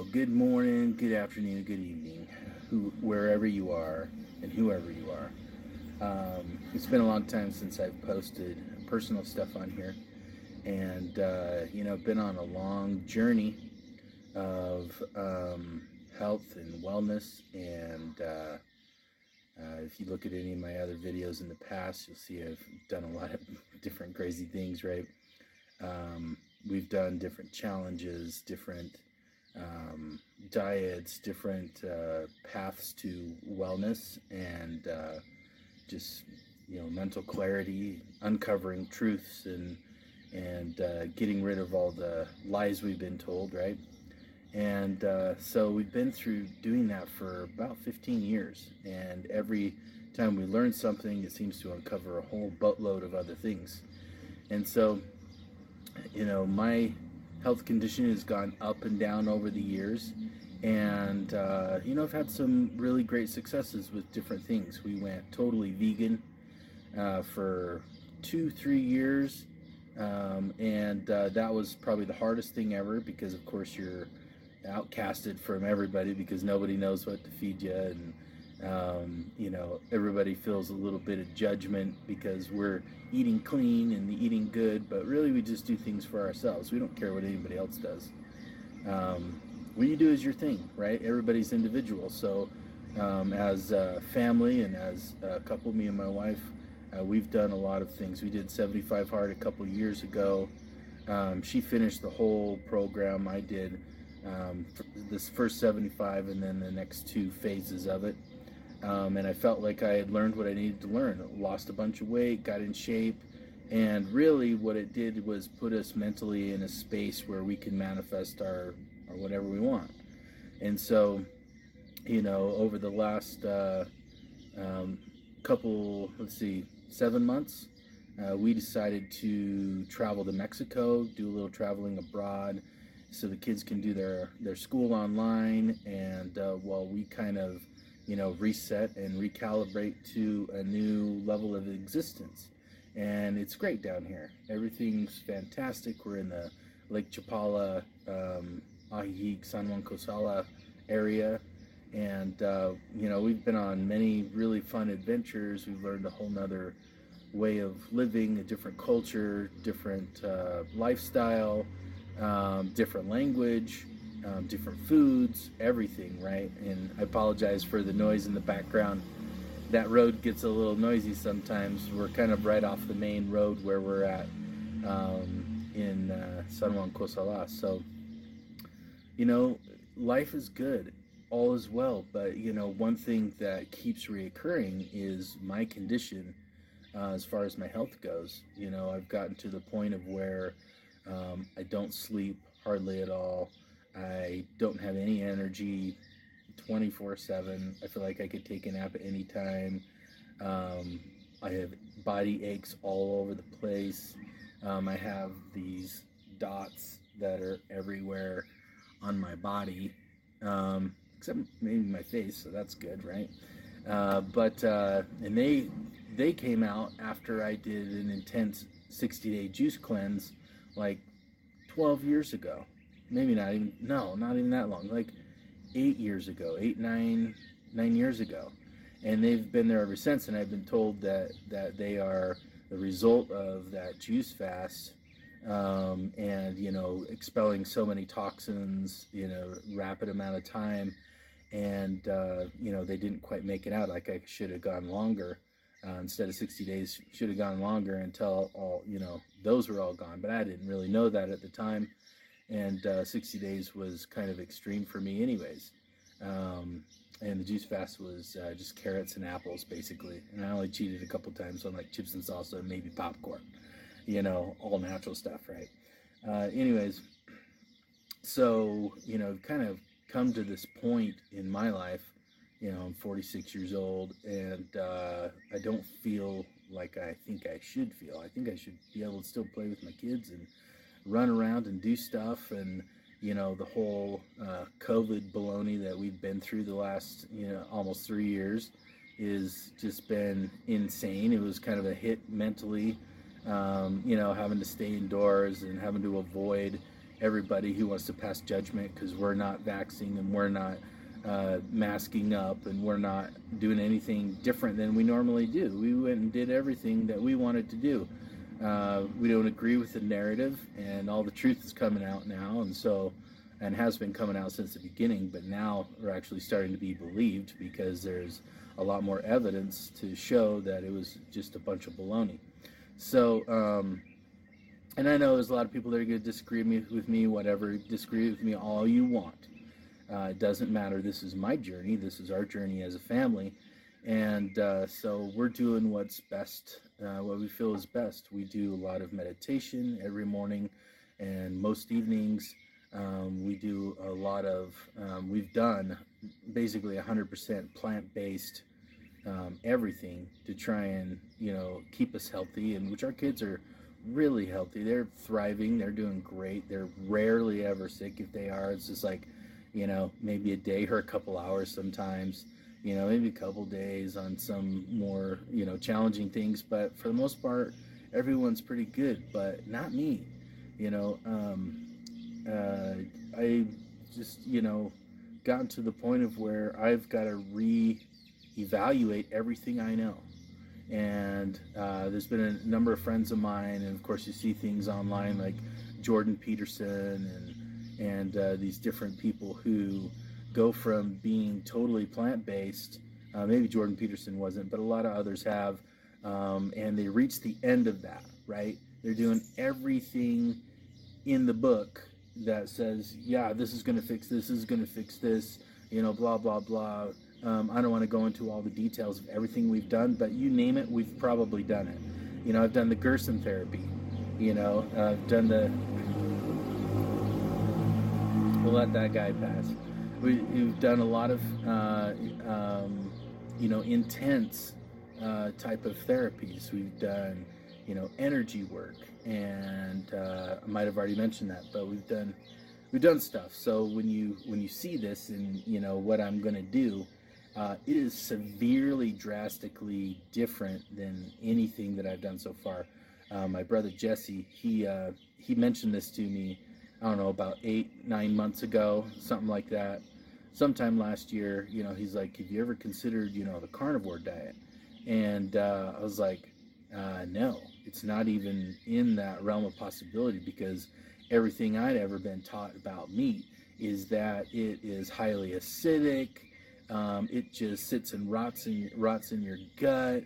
Good morning, good afternoon, good evening, wherever you are and whoever you are. It's been a long time since I've posted personal stuff on here, and been on a long journey of health and wellness. And if you look at any of my other videos in the past, you'll see I've done a lot of different crazy things, right? We've done different challenges, different diets, different paths to wellness, and just mental clarity, uncovering truths, and getting rid of all the lies we've been told, right? And so we've been through doing that for about 15 years, and every time we learn something, it seems to uncover a whole boatload of other things. And so my health condition has gone up and down over the years. And, I've had some really great successes with different things. We went totally vegan for 2, 3 years. And that was probably the hardest thing ever because, of course, you're outcasted from everybody because nobody knows what to feed you. And everybody feels a little bit of judgment because we're eating clean and eating good, but really we just do things for ourselves. We don't care what anybody else does. What you do is your thing, right? Everybody's individual. So as a family and as a couple, me and my wife, we've done a lot of things. We did 75 Hard a couple years ago. She finished the whole program. I did this first 75 and then the next two phases of it. And I felt like I had learned what I needed to learn. Lost a bunch of weight, got in shape, and really what it did was put us mentally in a space where we can manifest our whatever we want. And so, over the last couple, 7 months, we decided to travel to Mexico, do a little traveling abroad, so the kids can do their school online, and while we kind of reset and recalibrate to a new level of existence. And it's great down here. Everything's fantastic. We're in the Lake Chapala, Ajijic, San Juan Cosala area. And, we've been on many really fun adventures. We've learned a whole nother way of living, a different culture, different lifestyle, different language, different foods, everything, right? And I apologize for the noise in the background. That road gets a little noisy sometimes. We're kind of right off the main road where we're at in San Juan Cosala. So, life is good, all is well. But, one thing that keeps reoccurring is my condition as far as my health goes. I've gotten to the point of where I don't sleep hardly at all. I don't have any energy 24/7. I feel like I could take a nap at any time. I have body aches all over the place. I have these dots that are everywhere on my body, except maybe my face, so that's good, right? And they came out after I did an intense 60-day juice cleanse like 12 years ago. Maybe not even, no, not even that long, like 8 years ago, 9 years ago. And they've been there ever since, and I've been told that they are the result of that juice fast, and expelling so many toxins in a rapid amount of time, and they didn't quite make it out. Like I should have gone longer. Instead of 60 days, should have gone longer until all those were all gone. But I didn't really know that at the time, and 60 days was kind of extreme for me anyways. And the juice fast was just carrots and apples basically, and I only cheated a couple times on like chips and salsa and maybe popcorn, all natural stuff, right? Anyways, so kind of come to this point in my life. I'm 46 years old, and I don't feel like I think I should feel. I think I should be able to still play with my kids and run around and do stuff. And the whole COVID baloney that we've been through the last almost 3 years is just been insane. It was kind of a hit mentally, having to stay indoors and having to avoid everybody who wants to pass judgment because we're not vaxxing and we're not masking up and we're not doing anything different than we normally do. We went and did everything that we wanted to do. We don't agree with the narrative, and all the truth is coming out now, and has been coming out since the beginning, but now we're actually starting to be believed because there's a lot more evidence to show that it was just a bunch of baloney. So, and I know there's a lot of people that are going to disagree with me, whatever, disagree with me all you want. It doesn't matter. This is my journey. This is our journey as a family. And so we're doing what's best, what we feel is best. We do a lot of meditation every morning and most evenings. We do a lot of, we've done basically 100% plant-based everything to try and, keep us healthy, and which our kids are really healthy. They're thriving. They're doing great. They're rarely ever sick. If they are, it's just like, maybe a day or a couple hours sometimes, maybe a couple days on some more, challenging things. But for the most part, everyone's pretty good, but not me. I just, gotten to the point of where I've got to re-evaluate everything I know. And there's been a number of friends of mine, and of course you see things online like Jordan Peterson and these different people who go from being totally plant-based, maybe Jordan Peterson wasn't, but a lot of others have, and they reach the end of that, right? They're doing everything in the book that says, yeah, this is going to fix this is going to fix this, blah, blah, blah. I don't want to go into all the details of everything we've done, but you name it, we've probably done it. I've done the Gerson therapy, I've done we'll let that guy pass. We've done a lot of, intense type of therapies. We've done, energy work, and I might have already mentioned that, but we've done stuff. So when you see this and what I'm going to do, it is severely, drastically different than anything that I've done so far. My brother Jesse, he mentioned this to me, I don't know, about 8-9 months ago, something like that. Sometime last year, he's like, have you ever considered, the carnivore diet? And I was like, no, it's not even in that realm of possibility, because everything I'd ever been taught about meat is that it is highly acidic. It just sits and rots in your gut.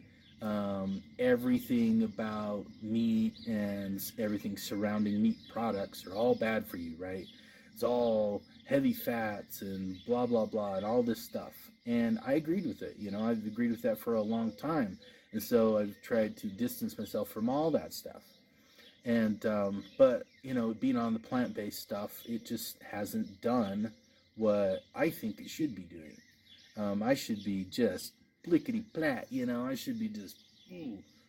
Everything about meat and everything surrounding meat products are all bad for you, right? It's all heavy fats and blah, blah, blah, and all this stuff. And I agreed with it. I've agreed with that for a long time. And so I've tried to distance myself from all that stuff. And, but, being on the plant-based stuff, it just hasn't done what I think it should be doing. I should be just plickety plat, I should be just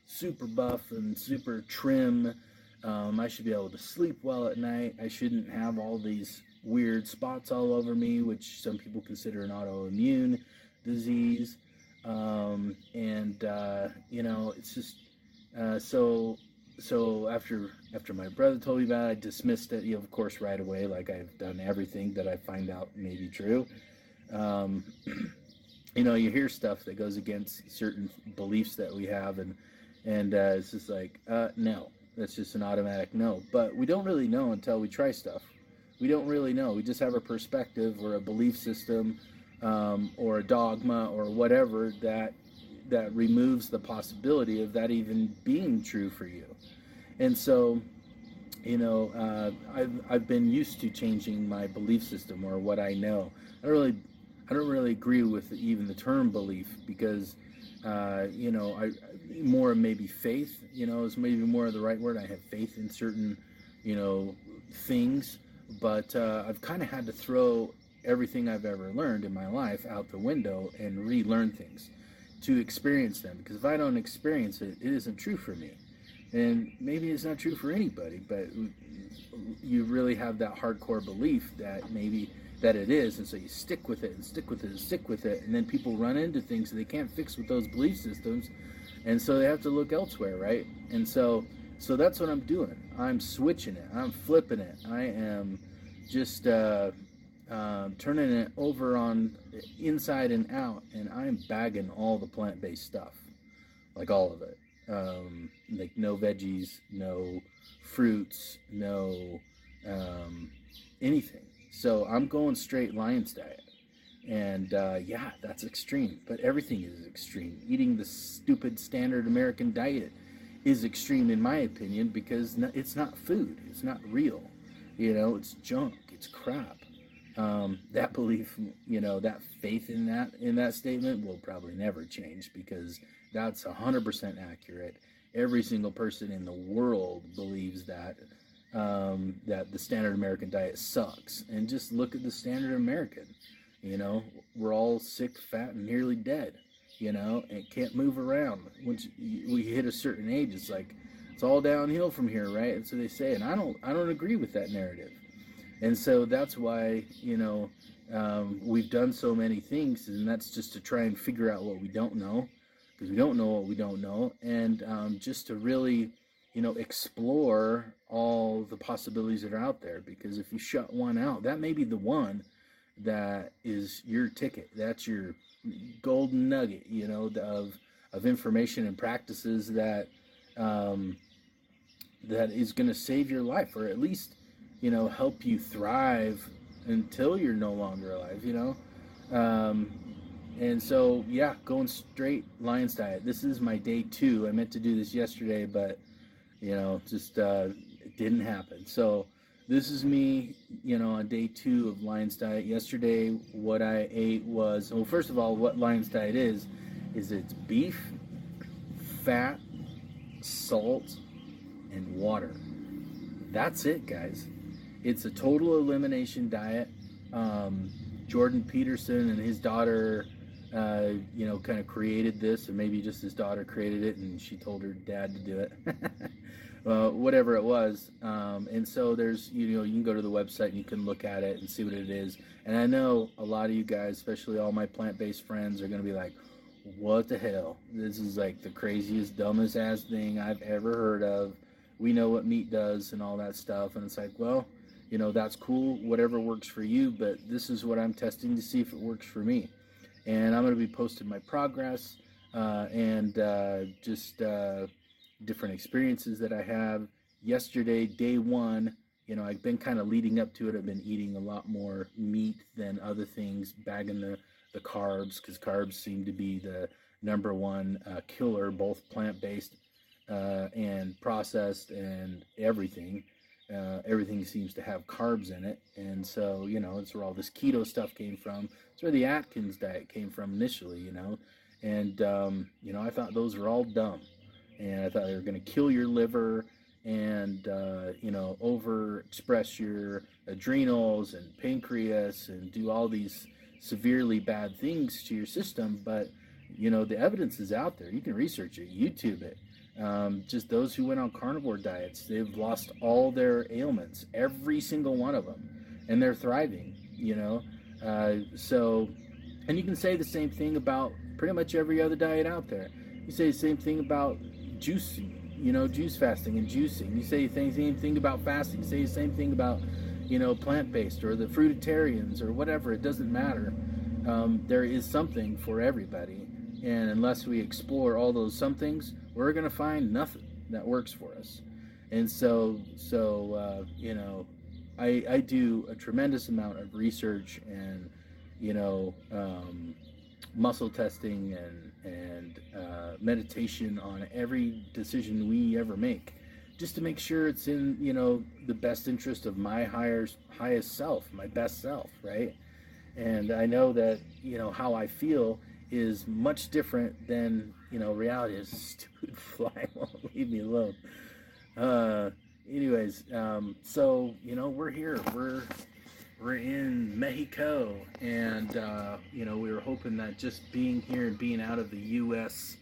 super buff and super trim. I should be able to sleep well at night. I shouldn't have all these weird spots all over me, which some people consider an autoimmune disease. It's just so after my brother told me about it, I dismissed it, of course, right away, like I've done everything that I find out may be true. You hear stuff that goes against certain beliefs that we have, and it's just like, no, that's just an automatic no. But we don't really know until we try stuff. We don't really know. We just have a perspective or a belief system, or a dogma or whatever that removes the possibility of that even being true for you. And so, I've been used to changing my belief system or what I know. I don't really agree with even the term belief, because I more maybe faith, is maybe more of the right word. I have faith in certain, things, but I've kind of had to throw everything I've ever learned in my life out the window and relearn things to experience them, because if I don't experience it, it isn't true for me. And maybe it's not true for anybody, but you really have that hardcore belief that maybe that it is, and so you stick with it and stick with it and stick with it, and then people run into things that they can't fix with those belief systems, and so they have to look elsewhere, right? And so So that's what I'm doing. I'm switching it. I'm flipping it. I am just turning it over on inside and out, and I'm bagging all the plant-based stuff, like all of it. Like no veggies, no fruits, no um, anything. So I'm going straight Lion's diet. And yeah, that's extreme, but everything is extreme. Eating the stupid standard American diet is extreme, in my opinion, because it's not food. It's not real. It's junk. It's crap. That belief, that faith in that statement will probably never change because that's 100% accurate. Every single person in the world believes that the standard American diet sucks. And just look at the standard American. You know, we're all sick, fat, and nearly dead. And can't move around. Once we hit a certain age, it's like it's all downhill from here, right? And so they say, and I don't agree with that narrative. And so that's why we've done so many things, and that's just to try and figure out what we don't know, because we don't know what we don't know, and just to really explore all the possibilities that are out there. Because if you shut one out, that may be the one that is your ticket. That's your golden nugget, of information and practices um, that is going to save your life, or at least help you thrive until you're no longer alive. Um, and so yeah, going straight Lion's diet. This is my day 2. I meant to do this yesterday, but just it didn't happen. So this is me, on day 2 of Lion's diet. Yesterday, what I ate was, well, first of all, what Lion's diet is it's beef, fat, salt, and water. That's it, guys. It's a total elimination diet. Jordan Peterson and his daughter, kind of created this, or maybe just his daughter created it and she told her dad to do it. Whatever it was. And so there's, you can go to the website and you can look at it and see what it is. And I know a lot of you guys, especially all my plant-based friends, are going to be like, what the hell? This is like the craziest, dumbest ass thing I've ever heard of. We know what meat does and all that stuff. And it's like, well, that's cool, whatever works for you, but this is what I'm testing to see if it works for me. And I'm going to be posting my progress and just different experiences that I have. Yesterday, day 1, I've been kind of leading up to it. I've been eating a lot more meat than other things, bagging the carbs, because carbs seem to be the number one killer, both plant-based and processed and everything. Everything seems to have carbs in it, and so it's where all this keto stuff came from. It's where the Atkins diet came from initially, and I thought those were all dumb, and I thought they were going to kill your liver and overexpress your adrenals and pancreas and do all these severely bad things to your system. But the evidence is out there. You can research it, YouTube it. Just those who went on carnivore diets, they've lost all their ailments, every single one of them, and they're thriving. So, and you can say the same thing about pretty much every other diet out there. You say the same thing about juicing, juice fasting and juicing. You say the same thing about fasting. You say the same thing about plant-based or the fruitarians or whatever. It doesn't matter. There is something for everybody. And unless we explore all those some things, we're going to find nothing that works for us. And so I do a tremendous amount of research and, muscle testing and meditation on every decision we ever make, just to make sure it's in, the best interest of my highest self, my best self, right? And I know that, how I feel is much different than, reality. Is stupid fly won't leave me alone. Anyways, so, we're here. We're in Mexico, and, we were hoping that just being here and being out of the U.S.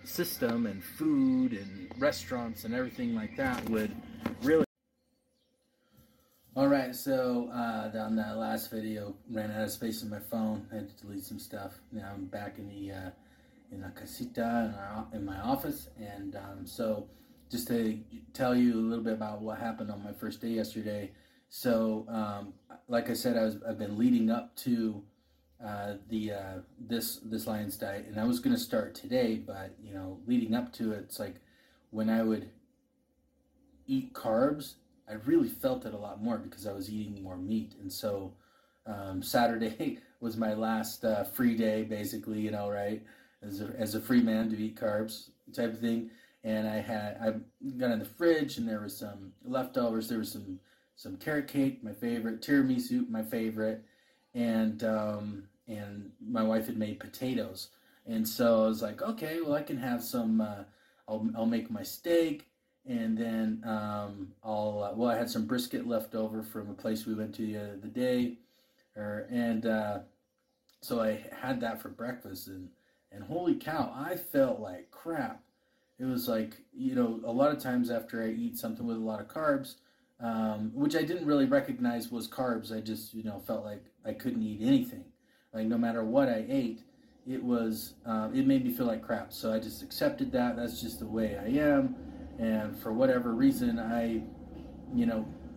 System and food and restaurants and everything like that would really... Alright, so on that last video, ran out of space in my phone. I had to delete some stuff. Now I'm back in the in la casita in my office, and so just to tell you a little bit about what happened on my first day yesterday. So, like I said, I've been leading up to the this Lions diet, and I was going to start today, but leading up to it, it's like when I would eat carbs, I really felt it a lot more because I was eating more meat, and so Saturday was my last free day, basically, right, as a free man to eat carbs type of thing. And I got in the fridge, and there was some leftovers. There was some carrot cake, my favorite, tiramisu, my favorite, and my wife had made potatoes, and so I was like, okay, well I can have some. I'll make my steak, and then I had some brisket left over from a place we went to the other day, and so I had that for breakfast, and holy cow, I felt like crap. It was like, a lot of times after I eat something with a lot of carbs, which I didn't really recognize was carbs, I just, felt like I couldn't eat anything. Like no matter what I ate, it made me feel like crap. So I just accepted that. That's just the way I am. And for whatever reason, I,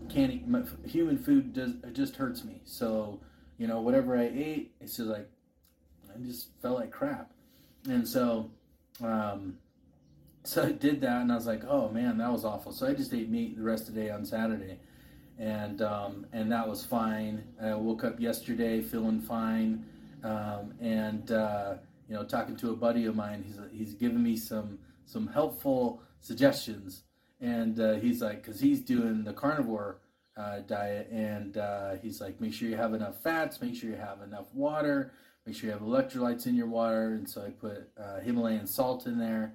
can't eat, human food just hurts me. So, whatever I ate, it's just like, I just felt like crap. And so I did that, and I was like, "Oh man, that was awful." So I just ate meat the rest of the day on Saturday, and that was fine. I woke up yesterday feeling fine, and talking to a buddy of mine, he's given me some helpful suggestions, and he's like, because he's doing the carnivore diet, and he's like, make sure you have enough fats, make sure you have enough water, make sure you have electrolytes in your water, and so I put Himalayan salt in there.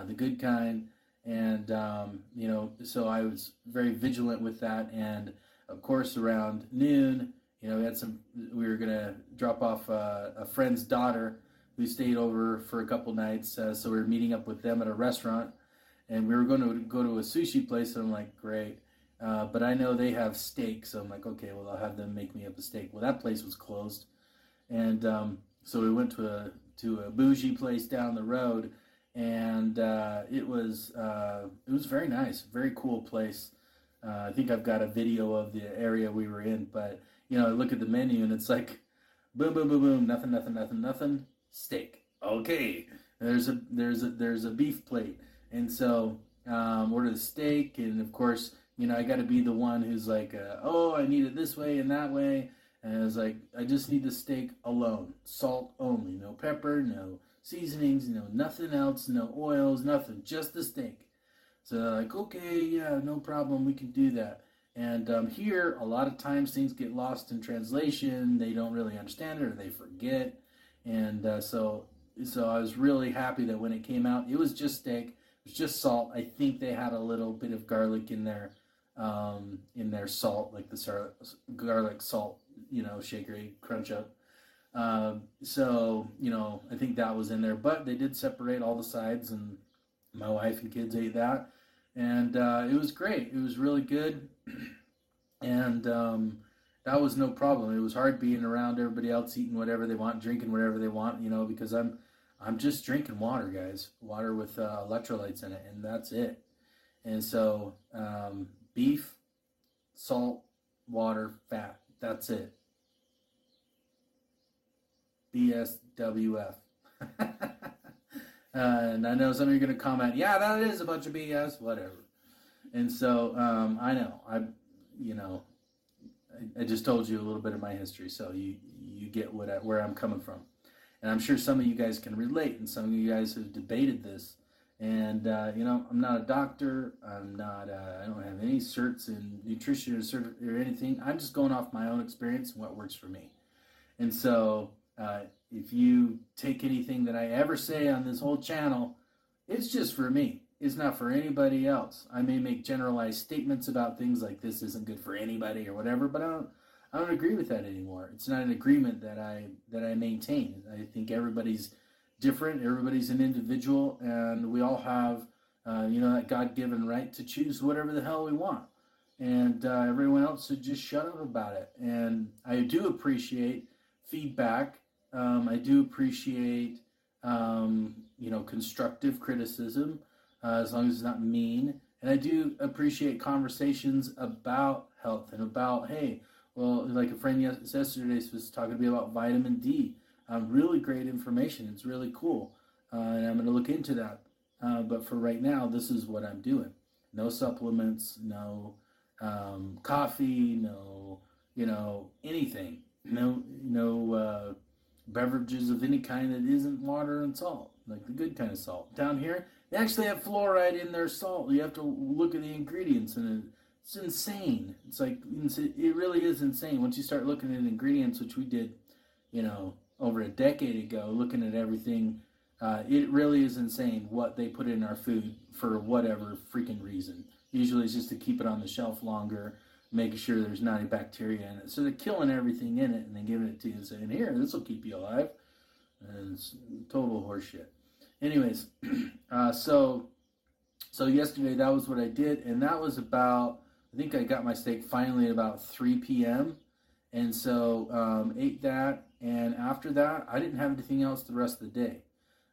The good kind, and so I was very vigilant with that. And of course, around noon, we were gonna drop off a friend's daughter who stayed over for a couple nights, so we were meeting up with them at a restaurant, and we were going to go to a sushi place. And I'm like, great, but I know they have steak, so I'm like, okay, well I'll have them make me up a steak. Well, that place was closed, and so we went to a bougie place down the road, and it was very nice, very cool place. I think I've got a video of the area we were in, but I look at the menu and it's like, boom, boom, boom, boom, nothing, nothing, nothing, nothing, steak. Okay, there's a beef plate, and so order the steak, and of course, I got to be the one who's like, oh, I need it this way and that way, and I was like, I just need the steak alone, salt only, no pepper, no seasonings, nothing else, no oils, nothing, just the steak. So they're like, okay, yeah, no problem, we can do that. And here, a lot of times things get lost in translation. They don't really understand it, or they forget. And so I was really happy that when it came out, it was just steak. It was just salt. I think they had a little bit of garlic in their salt, like the garlic salt, shaker crunch up. So I think that was in there, but they did separate all the sides, and my wife and kids ate that, and it was great. It was really good, and that was no problem. It was hard being around everybody else eating whatever they want, drinking whatever they want, because I'm just drinking water, guys, water with electrolytes in it, and that's it. And so beef, salt, water, fat. That's it. BSWF. And I know some of you are going to comment, yeah, that is a bunch of BS, whatever. And so I know, I just told you a little bit of my history, so you get where I'm coming from. And I'm sure some of you guys can relate, and some of you guys have debated this. And I'm not a doctor. I don't have any certs in nutrition or anything. I'm just going off my own experience and what works for me. And so if you take anything that I ever say on this whole channel, it's just for me. It's not for anybody else. I may make generalized statements about things like this isn't good for anybody or whatever, but I don't agree with that anymore. It's not an agreement that I maintain. I think everybody's different. Everybody's an individual, and we all have that God-given right to choose whatever the hell we want. And everyone else should just shut up about it. And I do appreciate feedback. I do appreciate constructive criticism, as long as it's not mean. And I do appreciate conversations about health and about, hey, well, like a friend yesterday was talking to me about vitamin D. Really great information. It's really cool. And I'm going to look into that. But for right now, this is what I'm doing. No supplements, no coffee, no, anything. No beverages of any kind that isn't water and salt, like the good kind of salt. Down here, they actually have fluoride in their salt. You have to look at the ingredients, and it's insane. It's like, it really is insane. Once you start looking at ingredients, which we did, over a decade ago, looking at everything, it really is insane what they put in our food for whatever freaking reason. Usually it's just to keep it on the shelf longer, making sure there's not any bacteria in it. So they're killing everything in it and then giving it to you and saying, here, this will keep you alive. And it's total horseshit. Anyways, so yesterday that was what I did, and that was about, I think I got my steak finally at about 3 p.m. And so ate that, and after that, I didn't have anything else the rest of the day.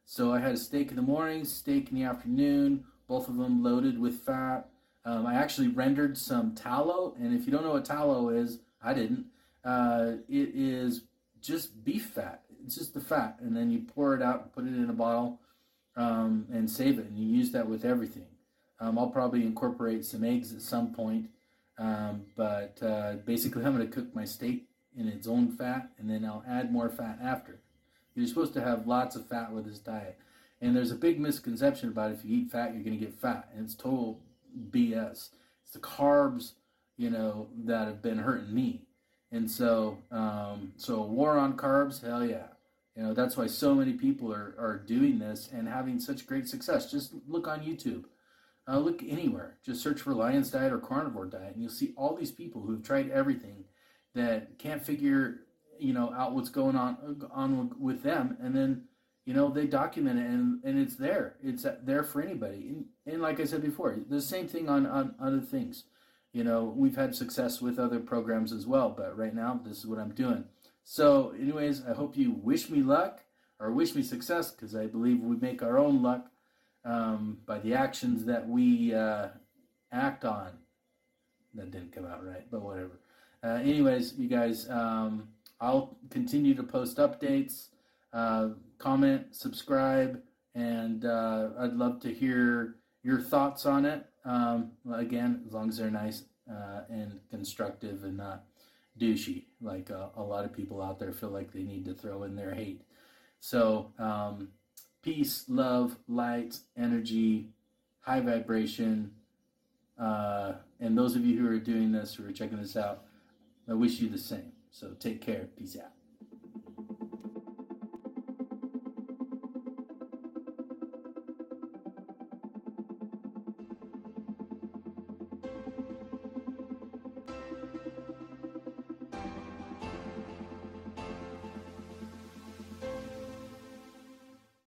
So I had a steak in the morning, steak in the afternoon, both of them loaded with fat. I actually rendered some tallow, and if you don't know what tallow is, I didn't. It is just beef fat. It's just the fat, and then you pour it out and put it in a bottle and save it, and you use that with everything. I'll probably incorporate some eggs at some point, but basically I'm going to cook my steak in its own fat, and then I'll add more fat after. You're supposed to have lots of fat with this diet. And there's a big misconception about if you eat fat, you're going to get fat. And it's total BS. It's the carbs, that have been hurting me. And so, so war on carbs, hell yeah. That's why so many people are doing this and having such great success. Just look on YouTube. Look anywhere. Just search for Lion's Diet or Carnivore Diet, and you'll see all these people who've tried everything that can't figure out what's going on with them, and then they document it, and it's there for anybody. And like I said before, the same thing on other things. We've had success with other programs as well, but right now this is what I'm doing. So anyways, I hope you wish me luck or wish me success, because I believe we make our own luck by the actions that we act on. That didn't come out right, but whatever. Anyways, you guys, I'll continue to post updates, comment, subscribe, and I'd love to hear your thoughts on it. Again, as long as they're nice and constructive and not douchey, like a lot of people out there feel like they need to throw in their hate. So, peace, love, light, energy, high vibration, and those of you who are doing this, who are checking this out, I wish you the same. So take care. Peace out.